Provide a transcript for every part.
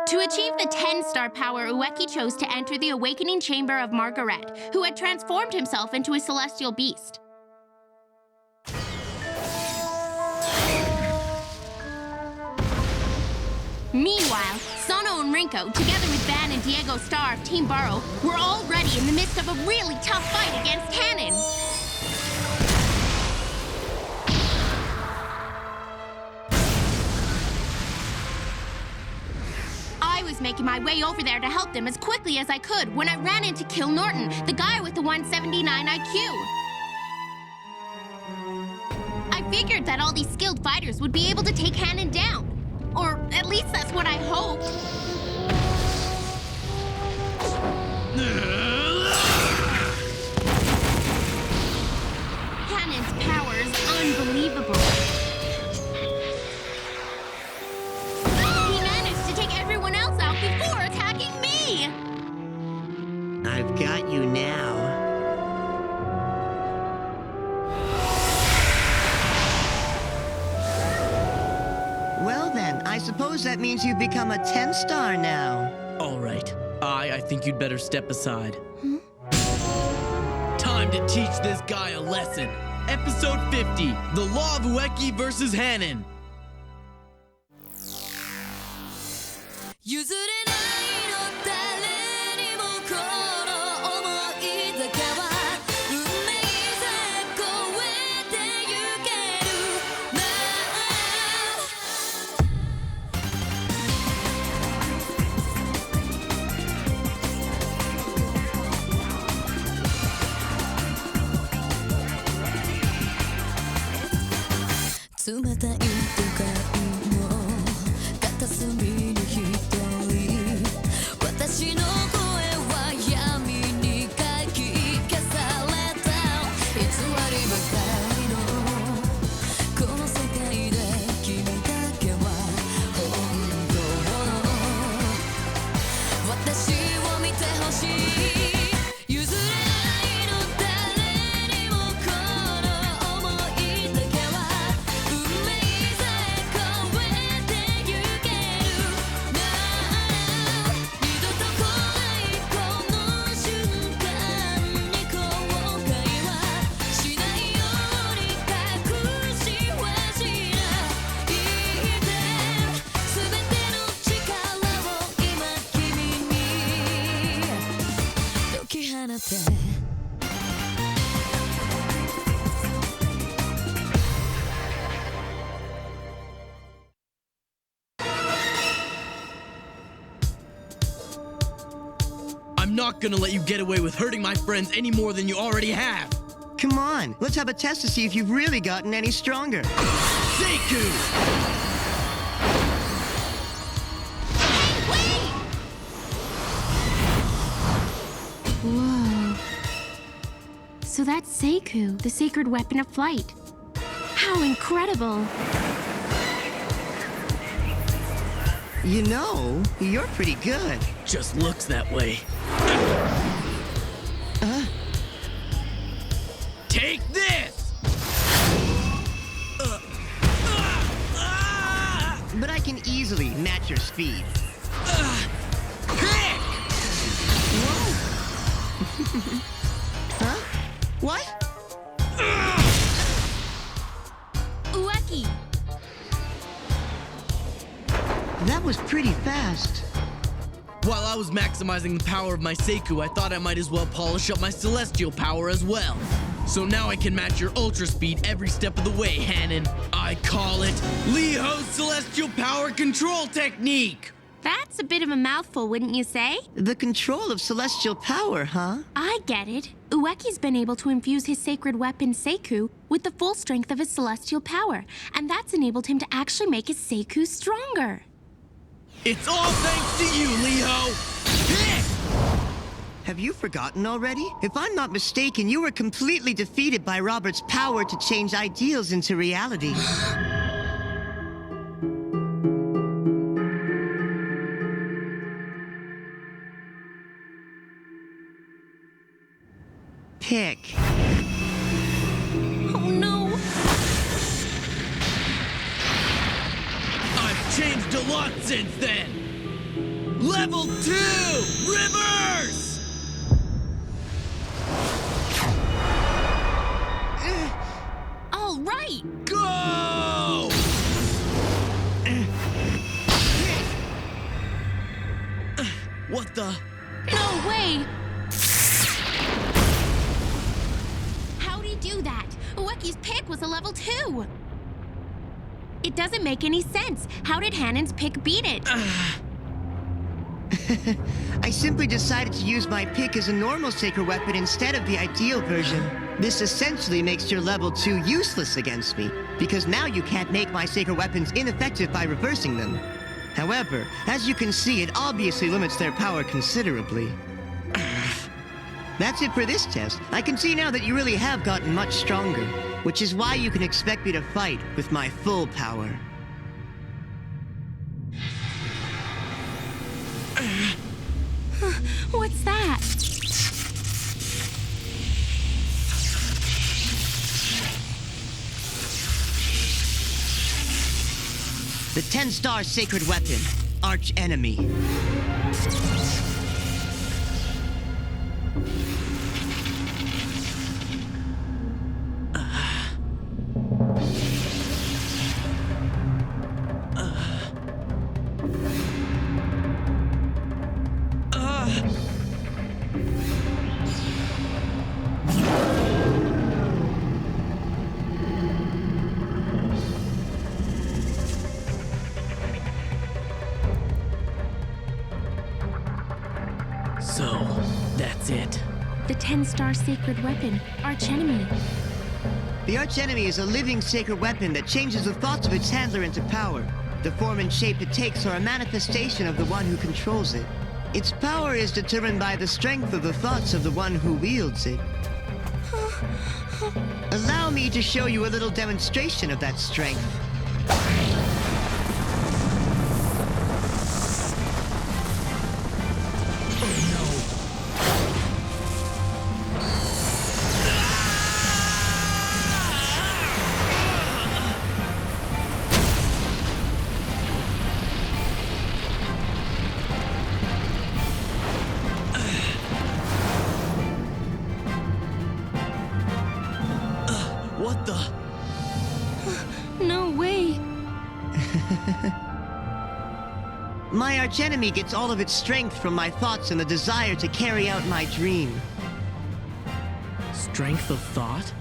To achieve the 10-star power, Ueki chose to enter the awakening chamber of Margaret, who had transformed himself into a celestial beast. Meanwhile, Sono and Rinko, together with Van and Diego Star of Team Burrow, were already in the midst of a really tough fight against Cannon. I was making my way over there to help them as quickly as I could when I ran into Kill Norton, the guy with the 179 IQ. I figured that all these skilled fighters would be able to take Cannon down. Or at least that's what I hoped. Cannon's power is unbelievable. He managed to take everyone else out before attacking me! I've got you now. Well then, I suppose that means you've become a 10-star now. All right. I think you'd better step aside. Time to teach this guy a lesson. Episode 50, The Law of Ueki versus Hanan. I'm not gonna let you get away with hurting my friends any more than you already have. Come on, let's have a test to see if you've really gotten any stronger. Sekou! Whoa. So that's Sekou, the sacred weapon of flight. How incredible! You know, you're pretty good. Just looks that way. Take this! But I can easily match your speed. Whoa! Huh? What? Ueki! That was pretty fast. While I was maximizing the power of my Sekou, I thought I might as well polish up my celestial power as well. So now I can match your ultra speed every step of the way, Hanan. I call it Liho's Celestial Power Control Technique! That's a bit of a mouthful, wouldn't you say? The control of celestial power, huh? I get it. Ueki's been able to infuse his sacred weapon, Sekou, with the full strength of his celestial power, and that's enabled him to actually make his Sekou stronger. It's all thanks to you, Liho! Have you forgotten already? If I'm not mistaken, you were completely defeated by Robert's power to change ideals into reality. Pick. Oh no! I've changed a lot since then! Level 2! Reverse! All right! Go! What the? No way! How'd he do that? Ueki's pick was a level 2. It doesn't make any sense. How did Hanon's pick beat it? I simply decided to use my pick as a normal sacred weapon instead of the ideal version. This essentially makes your level 2 useless against me, because now you can't make my sacred weapons ineffective by reversing them. However, as you can see, it obviously limits their power considerably. That's it for this test. I can see now that you really have gotten much stronger, which is why you can expect me to fight with my full power. What's that? The 10-star sacred weapon, Arch Enemy. So, that's it. The 10-star sacred weapon, Arch Enemy. The Arch Enemy is a living sacred weapon that changes the thoughts of its handler into power. The form and shape it takes are a manifestation of the one who controls it. Its power is determined by the strength of the thoughts of the one who wields it. Allow me to show you a little demonstration of that strength. What the? No way. My archenemy gets all of its strength from my thoughts and the desire to carry out my dream. Strength of thought?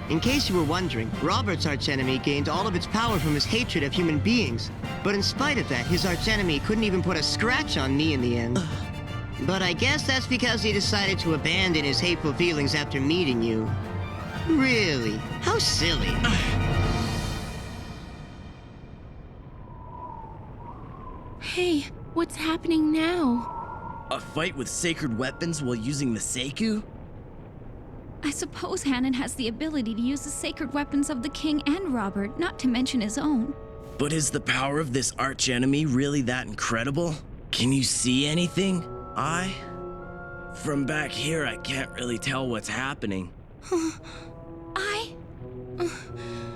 In case you were wondering, Robert's archenemy gained all of its power from his hatred of human beings. But in spite of that, his archenemy couldn't even put a scratch on me in the end. But I guess that's because he decided to abandon his hateful feelings after meeting you. Really? How silly. Hey, what's happening now? A fight with sacred weapons while using the Seiku? I suppose Hanon has the ability to use the sacred weapons of the king and Robert, not to mention his own. But is the power of this archenemy really that incredible? Can you see anything? From back here, I can't really tell what's happening.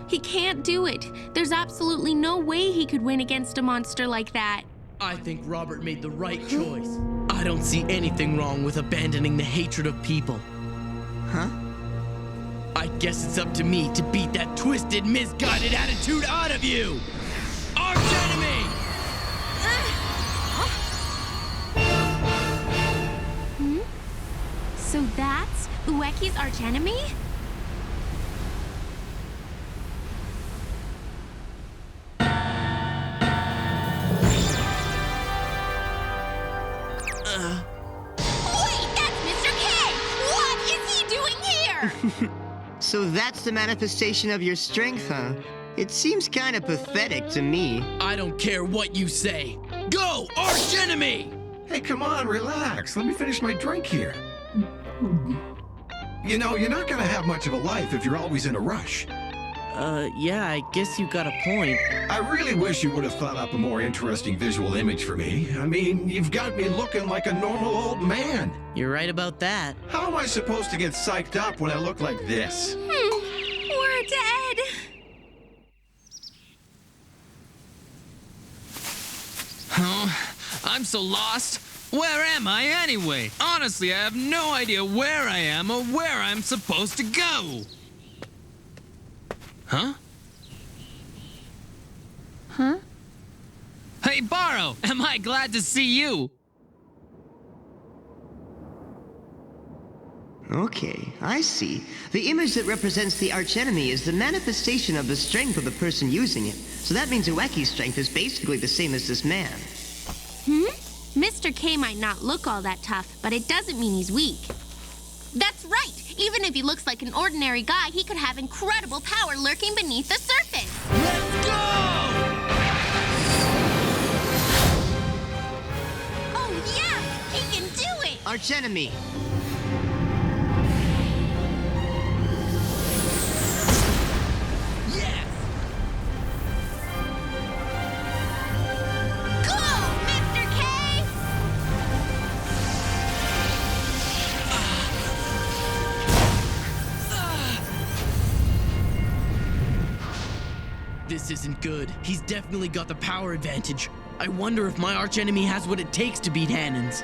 He can't do it. There's absolutely no way he could win against a monster like that. I think Robert made the right choice. I don't see anything wrong with abandoning the hatred of people. Huh? I guess it's up to me to beat that twisted, misguided attitude out of you! Archenemy! So that's Ueki's archenemy? Wait, that's Mr. K! What is he doing here? So that's the manifestation of your strength, huh? It seems kind of pathetic to me. I don't care what you say. Go, archenemy! Hey, come on, relax. Let me finish my drink here. You know, you're not gonna have much of a life if you're always in a rush. Yeah, I guess you got a point. I really wish you would have thought up a more interesting visual image for me. I mean, you've got me looking like a normal old man. You're right about that. How am I supposed to get psyched up when I look like this? We're dead. Huh? I'm so lost. Where am I anyway? Honestly, I have no idea where I am or where I'm supposed to go. Huh? Huh? Hey, Baro, am I glad to see you? Okay, I see. The image that represents the archenemy is the manifestation of the strength of the person using it. So that means Ueki's strength is basically the same as this man. Mr. K might not look all that tough, but it doesn't mean he's weak. That's right! Even if he looks like an ordinary guy, he could have incredible power lurking beneath the surface! Let's go! Oh yeah! He can do it! Archenemy! Yes! Go, Mr. K! This isn't good. He's definitely got the power advantage. I wonder if my archenemy has what it takes to beat Hanon's.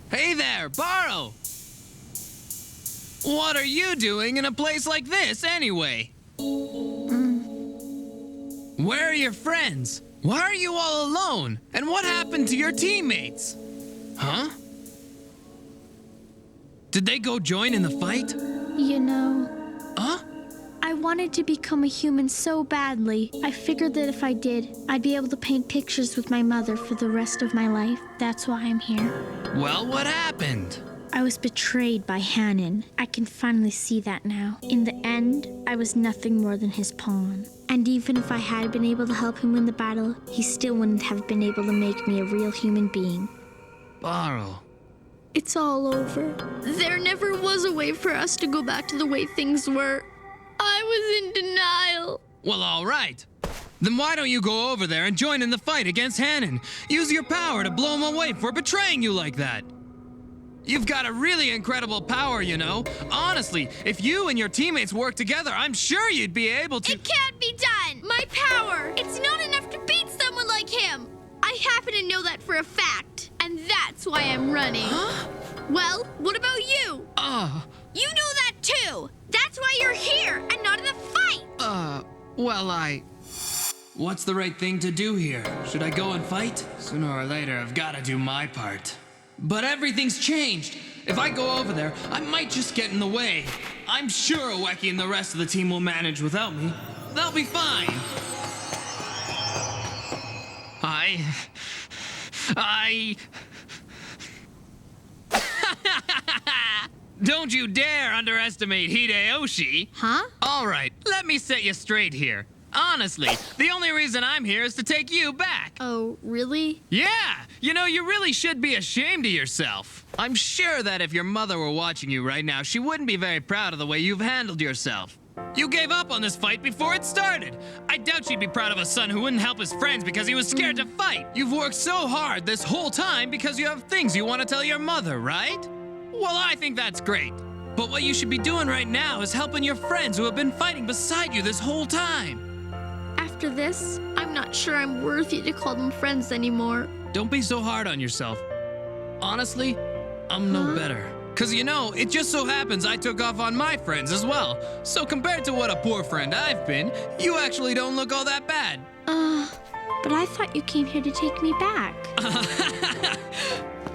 Hey there, Baro! What are you doing in a place like this, anyway? Where are your friends? Why are you all alone? And what happened to your teammates? Huh? Did they go join in the fight? You know, Huh? I wanted to become a human so badly. I figured that if I did, I'd be able to paint pictures with my mother for the rest of my life. That's why I'm here. Well, what happened? I was betrayed by Hanon. I can finally see that now. In the end, I was nothing more than his pawn. And even if I had been able to help him win the battle, he still wouldn't have been able to make me a real human being. Baro. It's all over. There never was a way for us to go back to the way things were. I was in denial. Well, all right. Then why don't you go over there and join in the fight against Hanon? Use your power to blow him away for betraying you like that. You've got a really incredible power, you know. Honestly, if you and your teammates work together, I'm sure you'd be able to— It can't be done! My power! It's not enough to beat someone like him! I happen to know that for a fact, and that's why I'm running. Huh? Well, what about you? You know that too! That's why you're here, and not in the fight! Well, What's the right thing to do here? Should I go and fight? Sooner or later, I've got to do my part. But everything's changed. If I go over there, I might just get in the way. I'm sure Ueki and the rest of the team will manage without me. They'll be fine. Don't you dare underestimate Hideyoshi. Huh? All right, let me set you straight here. Honestly, the only reason I'm here is to take you back. Oh, really? Yeah, you know, you really should be ashamed of yourself. I'm sure that if your mother were watching you right now, she wouldn't be very proud of the way you've handled yourself. You gave up on this fight before it started. I doubt she'd be proud of a son who wouldn't help his friends because he was scared to fight. You've worked so hard this whole time because you have things you want to tell your mother, right? Well, I think that's great. But what you should be doing right now is helping your friends who have been fighting beside you this whole time. After this, I'm not sure I'm worthy to call them friends anymore. Don't be so hard on yourself. Honestly, I'm no better. Cause you know, it just so happens I took off on my friends as well. So compared to what a poor friend I've been, you actually don't look all that bad. But I thought you came here to take me back.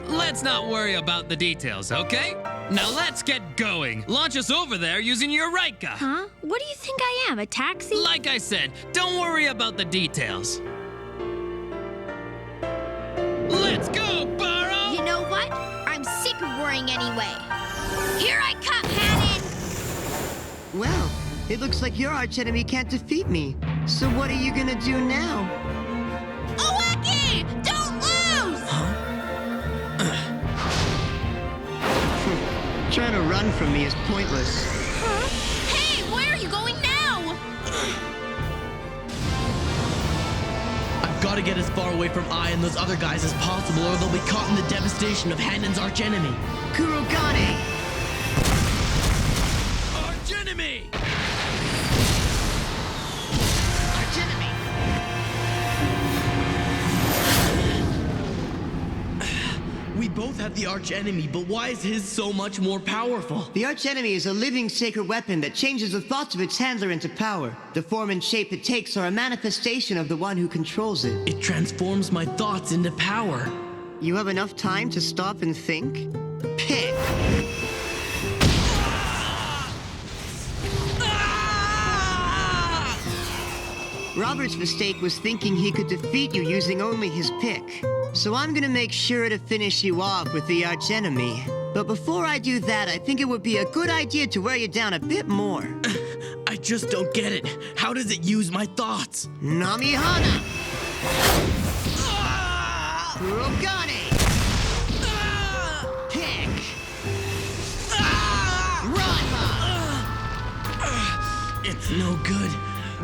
Let's not worry about the details, okay? Now let's get going. Launch us over there using your Raika. Huh? What do you think I am, a taxi? Like I said, don't worry about the details. Let's go, Baro! You know what? I'm sick of worrying anyway. Here I come, Hanon! Well, it looks like your archenemy can't defeat me. So what are you gonna do now? Ueki! Don't lose! Trying to run from me is pointless. Huh? Hey, where are you going now? I've gotta get as far away from I and those other guys as possible, or they'll be caught in the devastation of Hanon's archenemy. Kurogane! Archenemy! Archenemy! We both have the archenemy, but why is his so much more powerful? The archenemy is a living sacred weapon that changes the thoughts of its handler into power. The form and shape it takes are a manifestation of the one who controls it. It transforms my thoughts into power. You have enough time to stop and think? Pick! Robert's mistake was thinking he could defeat you using only his pick. So I'm gonna make sure to finish you off with the archenemy. But before I do that, I think it would be a good idea to wear you down a bit more. I just don't get it. How does it use my thoughts? Namihana! Kurogane! Pick! Ranma! It's no good.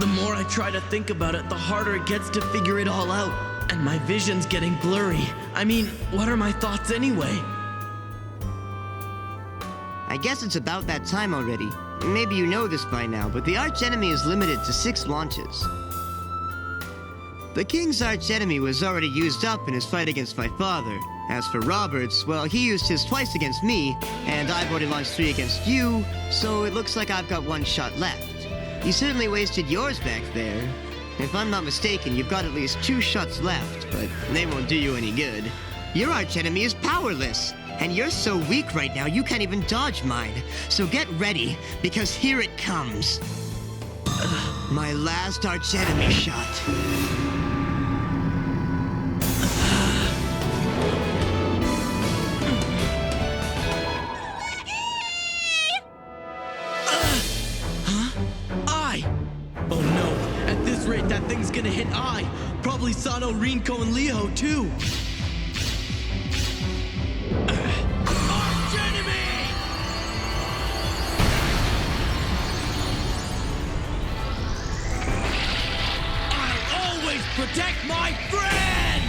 The more I try to think about it, the harder it gets to figure it all out. And my vision's getting blurry. I mean, what are my thoughts anyway? I guess it's about that time already. Maybe you know this by now, but the archenemy is limited to 6 launches. The king's archenemy was already used up in his fight against my father. As for Robert's, well, he used his twice against me, and I've already launched 3 against you, so it looks like I've got 1 shot left. You certainly wasted yours back there. If I'm not mistaken, you've got at least 2 shots left, but they won't do you any good. Your archenemy is powerless, and you're so weak right now you can't even dodge mine. So get ready, because here it comes. My last archenemy shot. Oh no, at this rate that thing's gonna hit I. Probably Sano, Rinko, and Leo too. Archenemy! I'll always protect my friends!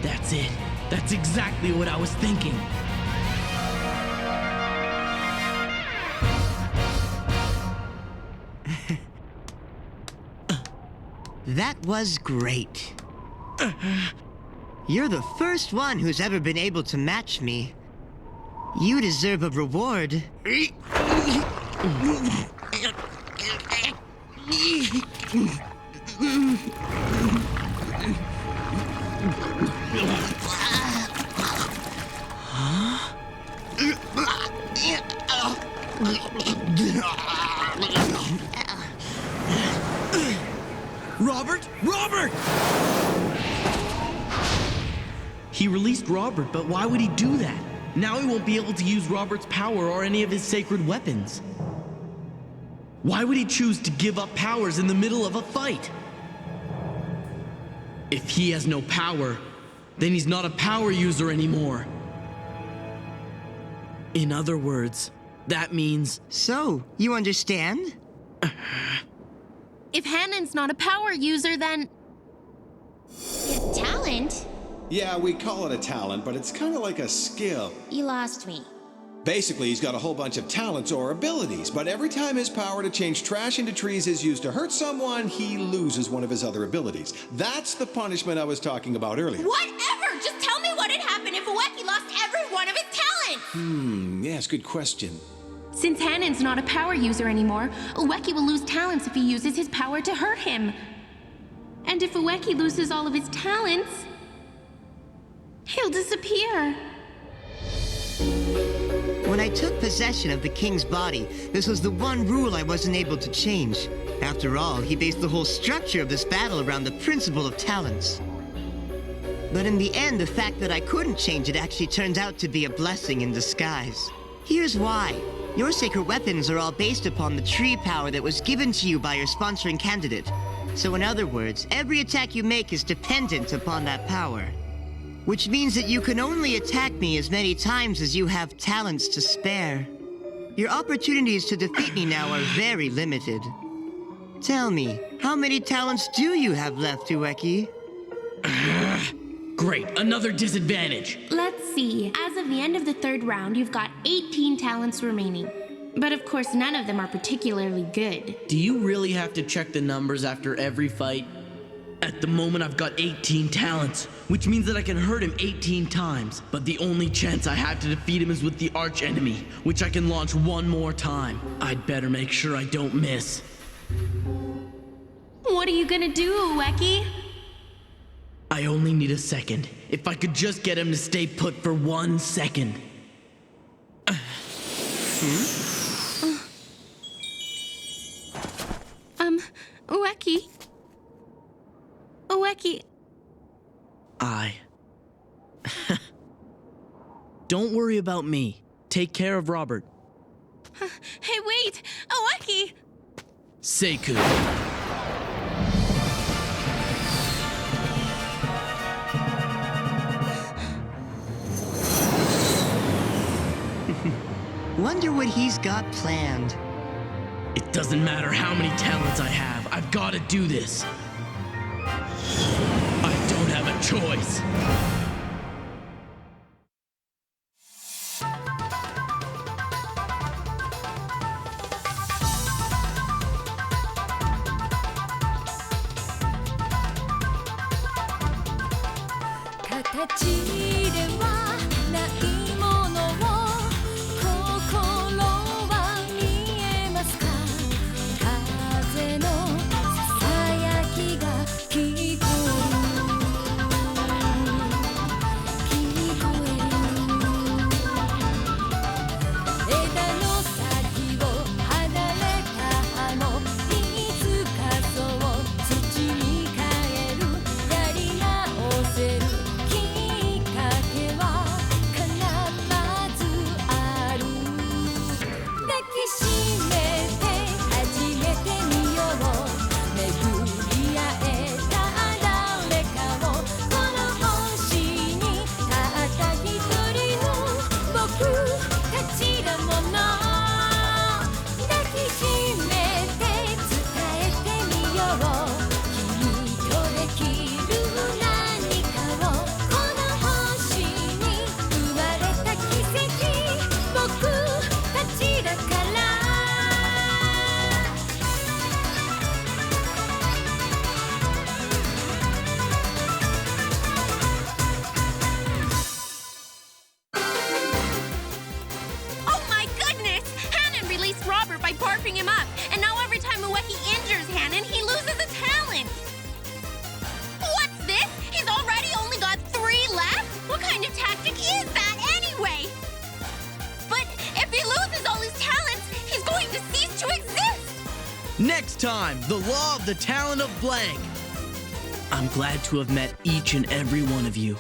That's it. That's exactly what I was thinking. That was great. You're the first one who's ever been able to match me. You deserve a reward. Robert? Robert! He released Robert, but why would he do that? Now he won't be able to use Robert's power or any of his sacred weapons. Why would he choose to give up powers in the middle of a fight? If he has no power, then he's not a power user anymore. In other words, that means... So, you understand? If Hanon's not a power user, then... His talent? Yeah, we call it a talent, but it's kind of like a skill. You lost me. Basically, he's got a whole bunch of talents or abilities, but every time his power to change trash into trees is used to hurt someone, he loses one of his other abilities. That's the punishment I was talking about earlier. Whatever! Just tell me what had happened if Ueki lost every one of his talents! Yes, good question. Since Hanon's not a power user anymore, Ueki will lose talents if he uses his power to hurt him. And if Ueki loses all of his talents, he'll disappear. When I took possession of the king's body, this was the one rule I wasn't able to change. After all, he based the whole structure of this battle around the principle of talents. But in the end, the fact that I couldn't change it actually turned out to be a blessing in disguise. Here's why. Your sacred weapons are all based upon the tree power that was given to you by your sponsoring candidate. So in other words, every attack you make is dependent upon that power. Which means that you can only attack me as many times as you have talents to spare. Your opportunities to defeat me now are very limited. Tell me, how many talents do you have left, Ueki? Great, another disadvantage. Let's see. As of the end of the third round, you've got 18 talents remaining. But of course, none of them are particularly good. Do you really have to check the numbers after every fight? At the moment, I've got 18 talents, which means that I can hurt him 18 times. But the only chance I have to defeat him is with the archenemy, which I can launch one more time. I'd better make sure I don't miss. What are you gonna do, Ueki? I only need a second. If I could just get him to stay put for 1 second. Ueki? Ueki? Don't worry about me. Take care of Robert. Hey, wait! Ueki! Seiku. Wonder what he's got planned. It doesn't matter how many talents I have. I've got to do this. I don't have a choice. Next time, the law of the talent of blank. I'm glad to have met each and every one of you.